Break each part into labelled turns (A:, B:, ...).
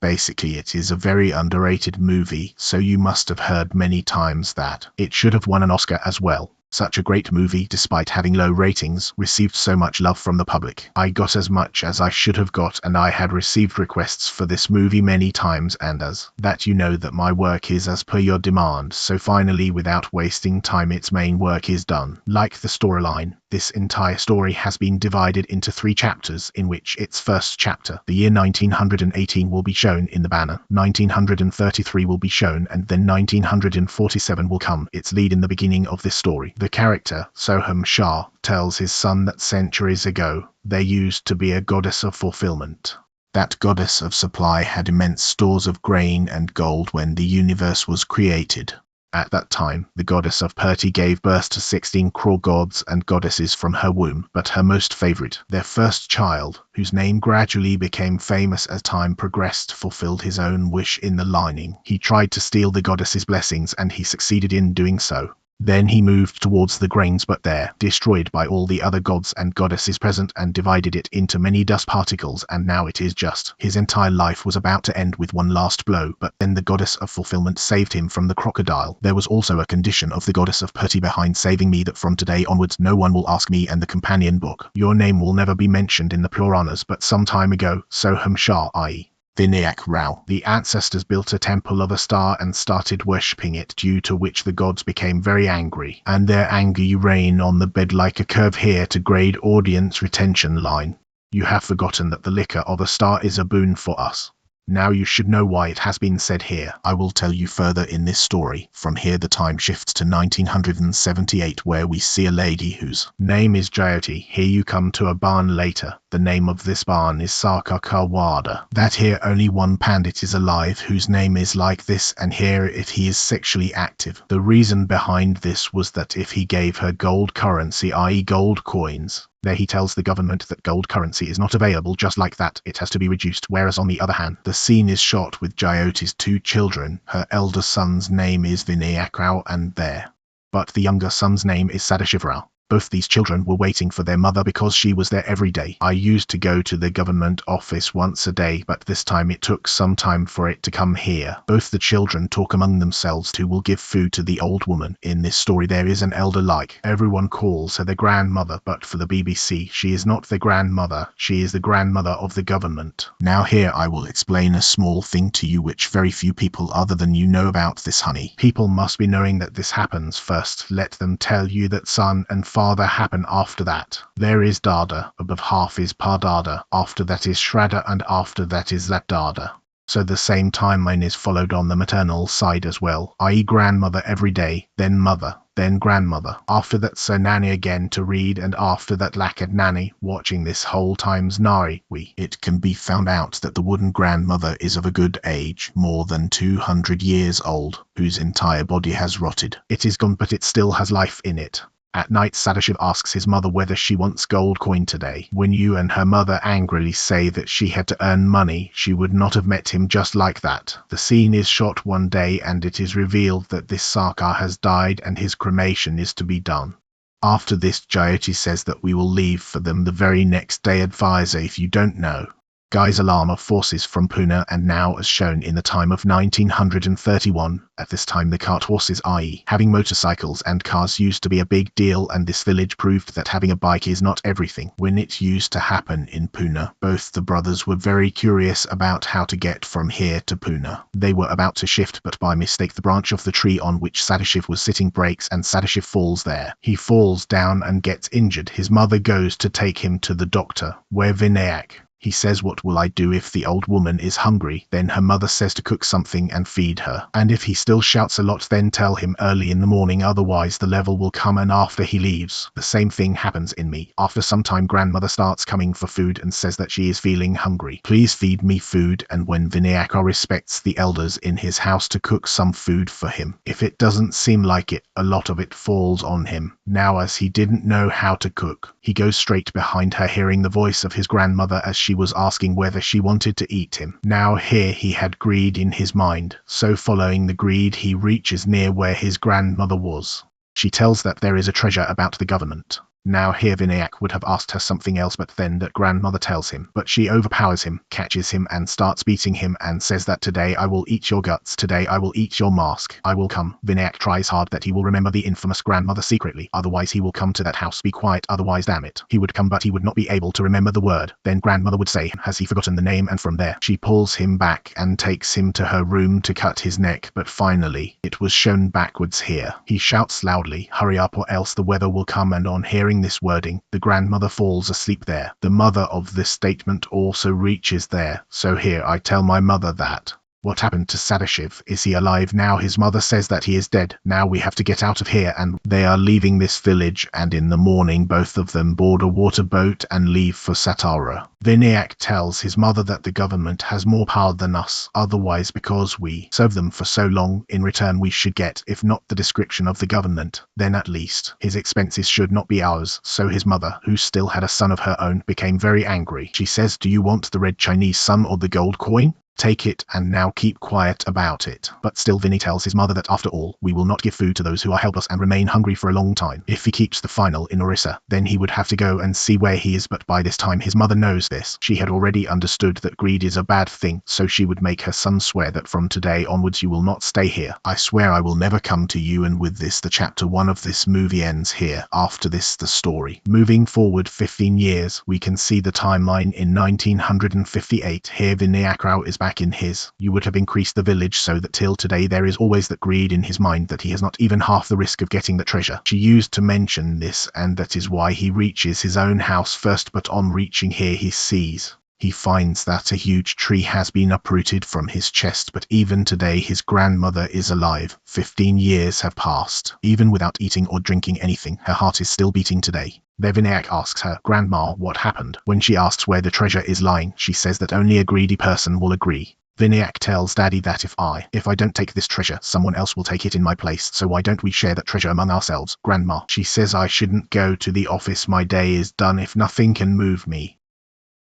A: basically it is a very underrated movie, so you must have heard many times that it should have won an Oscar as well. Such a great movie, despite having low ratings, received so much love from the public. I got as much as I should have got, and I had received requests for this movie many times, and as that you know that my work is as per your demand, so finally without wasting time its main work is done. Like the storyline, this entire story has been divided into 3 chapters, in which its first chapter, the year 1918, will be shown in the banner, 1933 will be shown, and then 1947 will come its lead in the beginning of this story. The character, Soham Shah, tells his son that centuries ago, there used to be a goddess of fulfillment. That goddess of supply had immense stores of grain and gold when the universe was created. At that time, the goddess of Purty gave birth to 16 crore gods and goddesses from her womb, but her most favorite, their first child, whose name gradually became famous as time progressed, fulfilled his own wish in the lining. He tried to steal the goddess's blessings, and he succeeded in doing so. Then he moved towards the grains, but there, destroyed by all the other gods and goddesses present, and divided it into many dust particles, and now it is just. His entire life was about to end with one last blow, but then the goddess of fulfillment saved him from the crocodile. There was also a condition of the goddess of Purty behind saving me, that from today onwards no one will ask me and the companion book. Your name will never be mentioned in the Puranas, but some time ago, Soham Shah, i.e. Vinayak Rao, the ancestors built a temple of Hastar and started worshipping it, due to which the gods became very angry, and their anger you rain on the bed like a curve here to grade audience retention line. You have forgotten that the liquor of Hastar is a boon for us. Now you should know why it has been said here. I will tell you further in this story. From here the time shifts to 1978, where we see a lady whose name is Jyoti. Here you come to a barn later. The name of this barn is Sarkarkarwada. That here only one pandit is alive whose name is like this, and here if he is sexually active. The reason behind this was that if he gave her gold currency, i.e. gold coins, there he tells the government that gold currency is not available just like that, it has to be reduced, whereas on the other hand, the scene is shot with Jyoti's 2 children. Her elder son's name is Vinayak Rao and there. But the younger son's name is Sadashiv Rao. Both these children were waiting for their mother because she was there every day. I used to go to the government office once a day, but this time it took some time for it to come here. Both the children talk among themselves who will give food to the old woman. In this story there is an elder like. Everyone calls her the grandmother, but for the BBC, she is not the grandmother, she is the grandmother of the government. Now here I will explain a small thing to you which very few people other than you know about this, honey. People must be knowing that this happens first. Let them tell you that son and father happen after that. There is Dada, above half is Pardada, after that is Shraddha, and after that is that Dada. So the same timeline is followed on the maternal side as well, i.e. grandmother every day, then mother, then grandmother. After that so nanny again to read, and after that lakad nanny, watching this whole time's nari. It can be found out that the wooden grandmother is of a good age, more than 200 years old, whose entire body has rotted. It is gone, but it still has life in it. At night Sadashiv asks his mother whether she wants gold coin today. When you and her mother angrily say that she had to earn money, she would not have met him just like that. The scene is shot one day, and it is revealed that this Sarkar has died and his cremation is to be done. After this, Jyoti says that we will leave for them the very next day. Advisor if you don't know. Guy's alarm of forces from Pune, and now as shown in the time of 1931. At this time the cart horses, i.e. having motorcycles and cars, used to be a big deal, and this village proved that having a bike is not everything. When it used to happen in Pune, both the brothers were very curious about how to get from here to Pune. They were about to shift, but by mistake the branch of the tree on which Sadashiv was sitting breaks, and Sadashiv falls there. He falls down and gets injured. His mother goes to take him to the doctor, where Vinayak. He says, what will I do if the old woman is hungry? Then her mother says to cook something and feed her. And if he still shouts a lot, then tell him early in the morning, otherwise the level will come, and after he leaves. The same thing happens in me. After some time grandmother starts coming for food and says that she is feeling hungry. Please feed me food, and when Vinayaka respects the elders in his house to cook some food for him. If it doesn't seem like it, a lot of it falls on him. Now as he didn't know how to cook, he goes straight behind her, hearing the voice of his grandmother as she was asking whether she wanted to eat him. Now here he had greed in his mind, so following the greed he reaches near where his grandmother was. She tells that there is a treasure about the government. Now here Vinayak would have asked her something else, but then that grandmother tells him, but she overpowers him, catches him and starts beating him and says that today I will eat your guts, today I will eat your mask, I will come. Vinayak tries hard that he will remember the infamous grandmother secretly, otherwise he will come to that house. Be quiet, otherwise damn it. He would come, but he would not be able to remember the word. Then grandmother would say, has he forgotten the name? And from there she pulls him back and takes him to her room to cut his neck, but finally it was shown backwards here. He shouts loudly, hurry up or else the weather will come, and on hearing this wording, the grandmother falls asleep there. The mother of this statement also reaches there, so here I tell my mother that. What happened to Sadashiv? Is he alive now? His mother says that he is dead. Now we have to get out of here, and they are leaving this village, and in the morning both of them board a water boat and leave for Satara. Vinayak tells his mother that the government has more power than us, otherwise because we serve them for so long, in return we should get, if not the description of the government, then at least his expenses should not be ours. So his mother, who still had a son of her own, became very angry. She says, do you want the red Chinese sun or the gold coin? Take it and now keep quiet about it. But still Vinny tells his mother that after all, we will not give food to those who are helpless and remain hungry for a long time. If he keeps the final in Orissa, then he would have to go and see where he is, but by this time his mother knows this. She had already understood that greed is a bad thing, so she would make her son swear that from today onwards you will not stay here. I swear I will never come to you. And with this the chapter 1 of this movie ends here. After this the story. Moving forward 15 years, we can see the timeline in 1958. Here Vinayak is back in his. You would have increased the village so that till today there is always that greed in his mind, that he has not even half the risk of getting the treasure. She used to mention this, and that is why he reaches his own house first, but on reaching here he finds that a huge tree has been uprooted from his chest, but even today his grandmother is alive. 15 years have passed. Even without eating or drinking anything, her heart is still beating today. There Vinayak asks her, Grandma, what happened? When she asks where the treasure is lying, she says that only a greedy person will agree. Vinayak tells Daddy that if I don't take this treasure, someone else will take it in my place, so why don't we share that treasure among ourselves? Grandma, she says I shouldn't go to the office, my day is done if nothing can move me.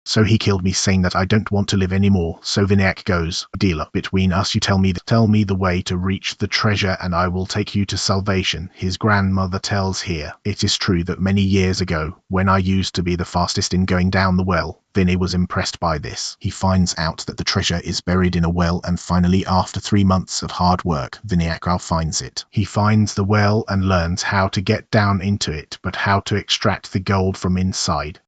A: So he killed me, saying that I don't want to live anymore. So Vinayak goes, dealer, between us you tell me the way to reach the treasure and I will take you to salvation. His grandmother tells here, it is true that many years ago, when I used to be the fastest in going down the well, Vinny was impressed by this. He finds out that the treasure is buried in a well, and finally after 3 months of hard work, Vinayak finds it. He finds the well and learns how to get down into it, but how to extract the gold from inside.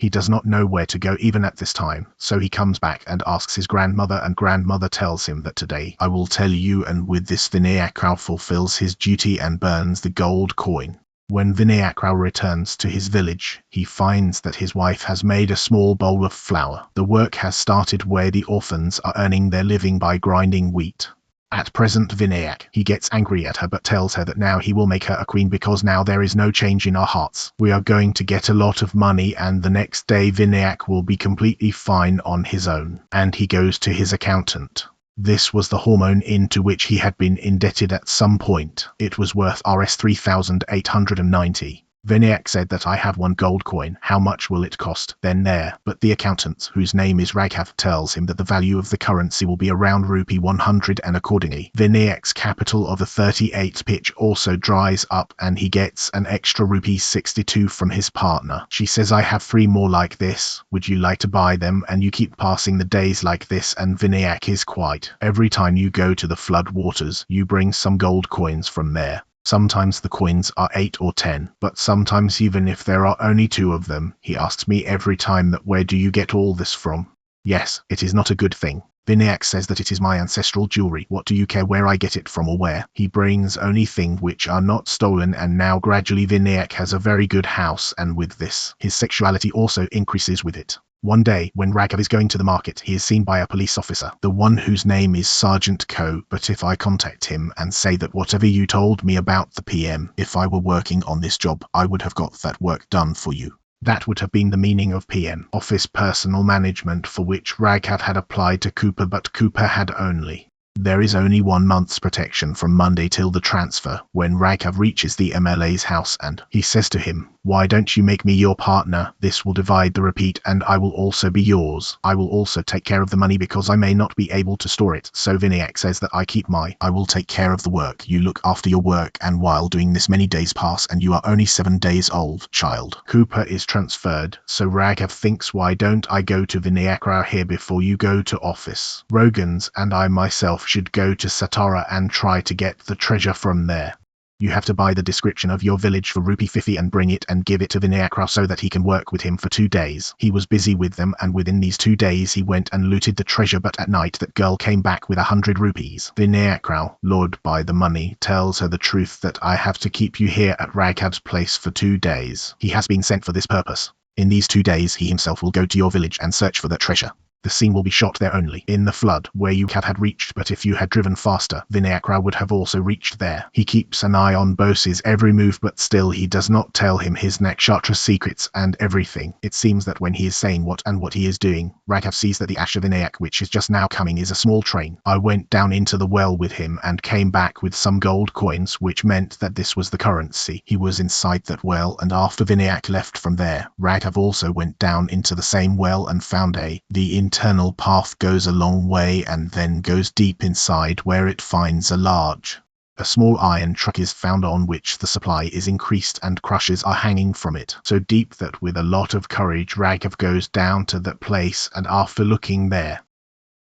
A: He does not know where to go even at this time, so he comes back and asks his grandmother, and grandmother tells him that today I will tell you, and with this Vinayak fulfills his duty and burns the gold coin. When Vinayak returns to his village, he finds that his wife has made a small bowl of flour. The work has started where the orphans are earning their living by grinding wheat. At present Vinayak, he gets angry at her but tells her that now he will make her a queen because now there is no change in our hearts. We are going to get a lot of money, and the next day Vinayak will be completely fine on his own. And he goes to his accountant. This was the hormone into which he had been indebted at some point. It was worth Rs 3,890. Vinayak said that I have 1 gold coin, how much will it cost? Then there, but the accountant, whose name is Raghav, tells him that the value of the currency will be around rupee 100, and accordingly, Vinayak's capital of a 38 pitch also dries up, and he gets an extra rupee 62 from his partner. She says I have 3 more like this, would you like to buy them? And you keep passing the days like this, and Vinayak is quiet. Every time you go to the flood waters, you bring some gold coins from there. Sometimes the coins are 8 or 10, but sometimes even if there are only 2 of them, he asks me every time that where do you get all this from? Yes, it is not a good thing. Vinayak says that it is my ancestral jewelry. What do you care where I get it from or where? He brings only things which are not stolen, and now gradually Vinayak has a very good house, and with this, his sexuality also increases with it. One day, when Raghav is going to the market, he is seen by a police officer, the one whose name is Sergeant Ko. But if I contact him and say that whatever you told me about the PM, if I were working on this job, I would have got that work done for you. That would have been the meaning of PM, Office Personal Management, for which Raghav had applied to Cooper, but Cooper had only. There is only 1 month's protection from Monday till the transfer, when Raghav reaches the MLA's house and he says to him, Why don't you make me your partner? This will divide the repeat and I will also be yours. I will also take care of the money because I may not be able to store it. So Vinayak says that I will take care of the work. You look after your work, and while doing this many days pass and you are only 7 days old, child. Cooper is transferred, so Raghav thinks, why don't I go to Vinayak here before you go to office? Rogans and I myself should go to Satara and try to get the treasure from there. You have to buy the description of your village for rupee 50 and bring it and give it to Vinayak so that he can work with him for 2 days. He was busy with them, and within these 2 days he went and looted the treasure, but at night that girl came back with 100 rupees. Vinayak, lured by the money, tells her the truth that I have to keep you here at Raghav's place for 2 days. He has been sent for this purpose. In these 2 days he himself will go to your village and search for the treasure. The scene will be shot there only, in the flood, where you had reached, but if you had driven faster, Vinayak would have also reached there. He keeps an eye on Bose's every move, but still he does not tell him his nakshatra secrets and everything. It seems that when he is saying what he is doing, Raghav sees that the Asha Vinayak which is just now coming is a small train. I went down into the well with him and came back with some gold coins, which meant that this was the currency. He was inside that well, and after Vinayak left from there, Raghav also went down into the same well and found the internal path goes a long way and then goes deep inside, where it finds a small iron truck is found on which the supply is increased and crushes are hanging from it, so deep that with a lot of courage Raghav goes down to that place, and after looking there,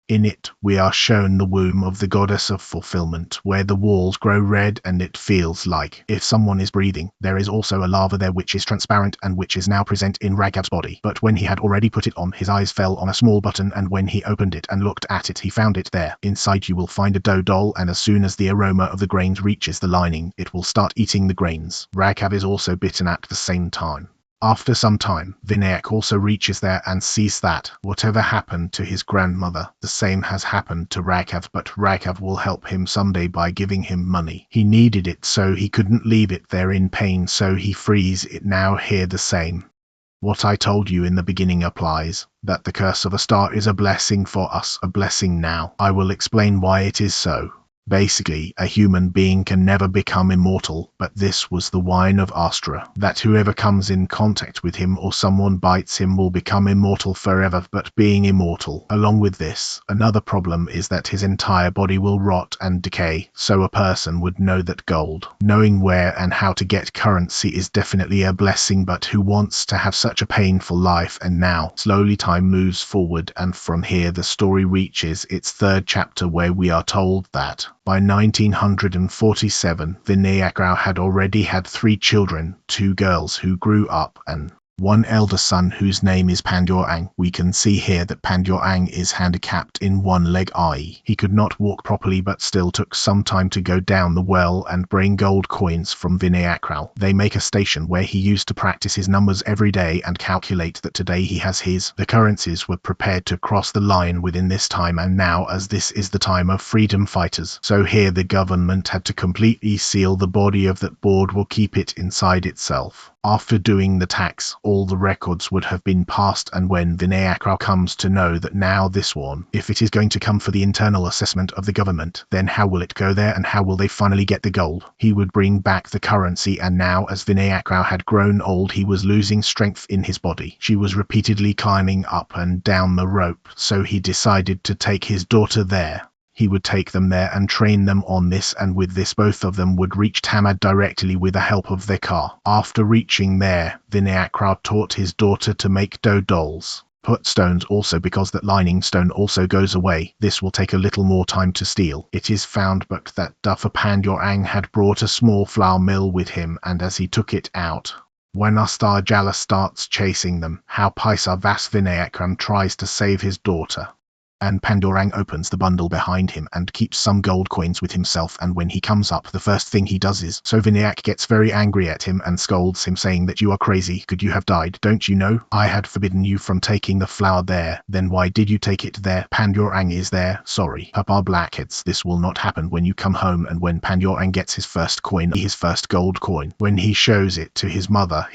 A: in it, we are shown the womb of the goddess of fulfillment, where the walls grow red and it feels like if someone is breathing. There is also a lava there which is transparent and which is now present in Raghav's body. But when he had already put it on, his eyes fell on a small button, and when he opened it and looked at it, he found it there. Inside you will find a dough doll, and as soon as the aroma of the grains reaches the lining, it will start eating the grains. Raghav is also bitten at the same time. After some time, Vinayak also reaches there and sees that whatever happened to his grandmother, the same has happened to Raghav, but Raghav will help him someday by giving him money. He needed it, so he couldn't leave it there in pain, so he frees it now here the same. What I told you in the beginning applies, that the curse of a star is a blessing for us, a blessing now. I will explain why it is so. Basically, a human being can never become immortal, but this was the wine of Astra, that whoever comes in contact with him or someone bites him will become immortal forever, but being immortal. Along with this, another problem is that his entire body will rot and decay, so a person would know that gold, knowing where and how to get currency is definitely a blessing, but who wants to have such a painful life? And now, slowly time moves forward, and from here the story reaches its 3rd chapter, where we are told that by 1947, Vinayak had already had 3 children, 2 girls who grew up, and one elder son whose name is Pandurang. We can see here that Pandurang is handicapped in one leg, i.e. he could not walk properly, but still took some time to go down the well and bring gold coins from Vinayak. They make a station where he used to practice his numbers every day and calculate that today he has the currencies were prepared to cross the line within this time, and now as this is the time of freedom fighters, so here the government had to completely seal the body of that board, will keep it inside itself. After doing the tax, all the records would have been passed, and when Vinayak comes to know that now this one, if it is going to come for the internal assessment of the government, then how will it go there and how will they finally get the gold? He would bring back the currency, and now as Vinayak had grown old, he was losing strength in his body. She was repeatedly climbing up and down the rope, so he decided to take his daughter there. He would take them there and train them on this, and with this both of them would reach Tumbbad directly with the help of their car. After reaching there, Vinayak taught his daughter to make dough dolls. Put stones also, because that lining stone also goes away. This will take a little more time to steal. It is found but that Duffer Pandurang had brought a small flour mill with him, and as he took it out, when Hastar Jala starts chasing them, how Paisa Vas Vinayak tries to save his daughter. And Pandurang opens the bundle behind him and keeps some gold coins with himself, and when he comes up, the first thing he does is, so Vinayak gets very angry at him and scolds him, saying that you are crazy, could you have died, don't you know? I had forbidden you from taking the flour there, then why did you take it there? Pandurang is there, sorry. Papa Blackheads, this will not happen when you come home. And when Pandurang gets his first coin, his first gold coin, when he shows it to his mother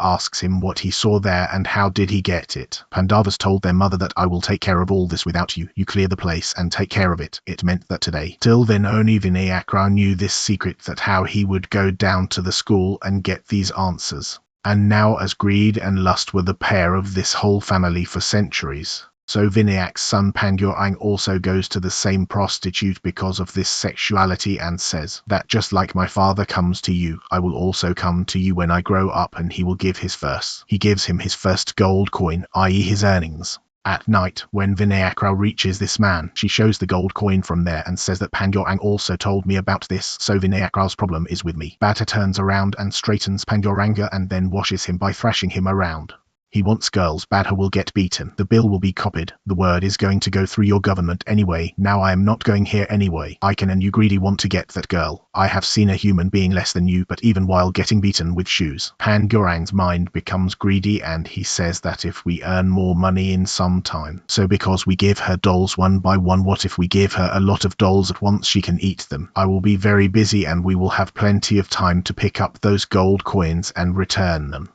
A: asks him what he saw there and how did he get it. Pandavas told their mother that I will take care of all this without you clear the place and take care of it. It meant that today, till then only Vinayak knew this secret, that how he would go down to the school and get these answers. And now as greed and lust were the pair of this whole family for centuries, so Vinayak's son Pandurang also goes to the same prostitute because of this sexuality and says that just like my father comes to you, I will also come to you when I grow up, and he will give he gives him his first gold coin, i.e. his earnings. At night, when Vinayak reaches this man, she shows the gold coin from there and says that Pandurang also told me about this, so Vinayak's problem is with me. Bata turns around and straightens Panduranga and then washes him by thrashing him around. He wants girls, Bata will get beaten, the bill will be copied, the word is going to go through your government anyway, now I am not going here anyway, I can and you greedy want to get that girl, I have seen a human being less than you, but even while getting beaten with shoes. Pandurang's mind becomes greedy and he says that if we earn more money in some time, so because we give her dolls one by one, what if we give her a lot of dolls at once, she can eat them, I will be very busy and we will have plenty of time to pick up those gold coins and return them.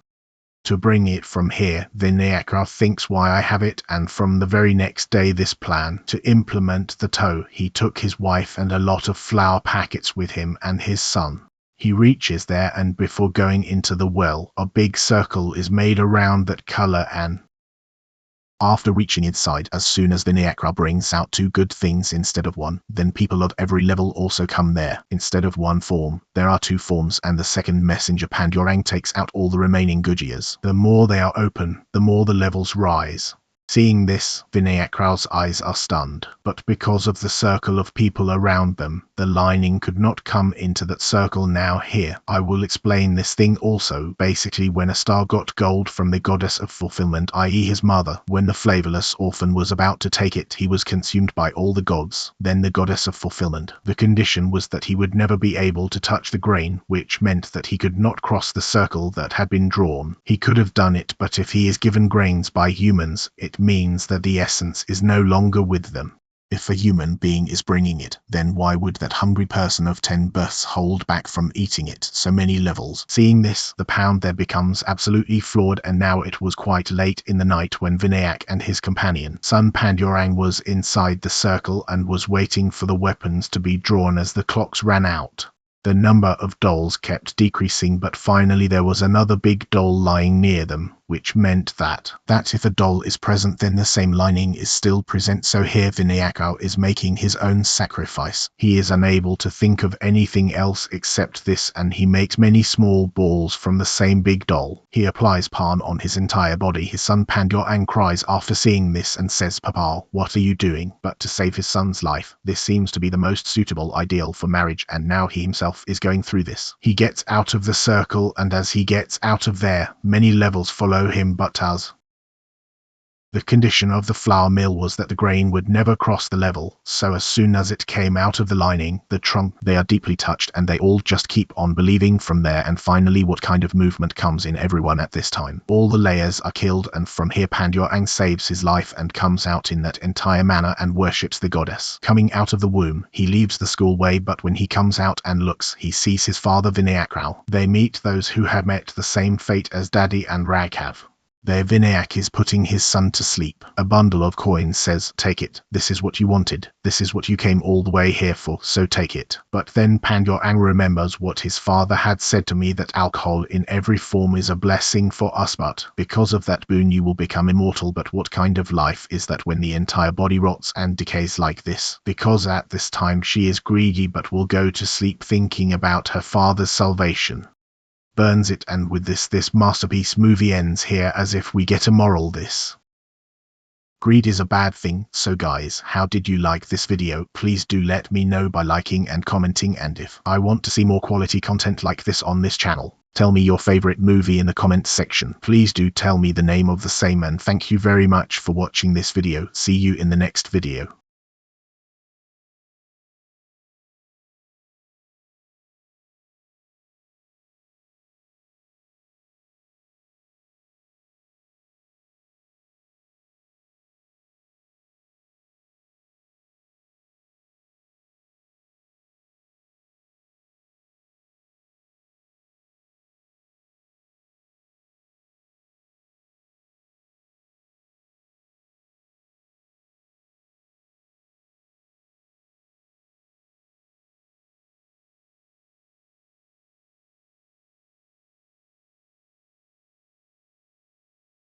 A: To bring it from here, Vinayak thinks why I have it, and from the very next day this plan to implement the toe, he took his wife and a lot of flour packets with him and his son. He reaches there and before going into the well, a big circle is made around that color and after reaching inside, as soon as Vinayak brings out 2 good things instead of 1, then people of every level also come there. Instead of 1 form, there are 2 forms, and the second messenger Pandurang takes out all the remaining Gujias. The more they are open, the more the levels rise. Seeing this, Vinayak's eyes are stunned, but because of the circle of people around them, the lining could not come into that circle. Now here, I will explain this thing also. Basically, when Hastar got gold from the goddess of fulfillment, i.e. his mother, when the flavorless orphan was about to take it, he was consumed by all the gods, then the goddess of fulfillment. The condition was that he would never be able to touch the grain, which meant that he could not cross the circle that had been drawn. He could have done it, but if he is given grains by humans, it means that the essence is no longer with them. If a human being is bringing it, then why would that hungry person of 10 births hold back from eating it so many levels? Seeing this, the pound there becomes absolutely flawed, and now it was quite late in the night when Vinayak and his companion, son Pandurang, was inside the circle and was waiting for the weapons to be drawn as the clocks ran out. The number of dolls kept decreasing, but finally there was another big doll lying near them, which meant that if a doll is present, then the same lining is still present. So here Vinayak is making his own sacrifice. He is unable to think of anything else except this, and he makes many small balls from the same big doll. He applies Pan on his entire body. His son Pandurang cries after seeing this and says, "Papa, what are you doing?" But to save his son's life, this seems to be the most suitable ideal for marriage, and now he himself is going through this. He gets out of the circle, and as he gets out of there, many levels follow him, but as the condition of the flour mill was that the grain would never cross the level, so as soon as it came out of the lining, the trunk, they are deeply touched, and they all just keep on believing from there. And finally, what kind of movement comes in everyone at this time? All the layers are killed, and from here Pandurang saves his life and comes out in that entire manner and worships the goddess. Coming out of the womb, he leaves the school way, but when he comes out and looks, he sees his father Vinayak. They meet those who have met the same fate as Daddy and Raghav. There Vinayak is putting his son to sleep. A bundle of coins says, "Take it, this is what you wanted, this is what you came all the way here for, so take it." But then Pandurang remembers what his father had said to me, that alcohol in every form is a blessing for us, but because of that boon you will become immortal. But what kind of life is that when the entire body rots and decays like this? Because at this time she is greedy, but will go to sleep thinking about her father's salvation. Burns it, and with this masterpiece movie ends here, as if we get a moral. This greed is a bad thing. So guys, how did you like this video? Please do let me know by liking and commenting, and if I want to see more quality content like this on this channel, tell me your favorite movie in the comments section. Please do tell me the name of the same, and thank you very much for watching this video. See you in the next video.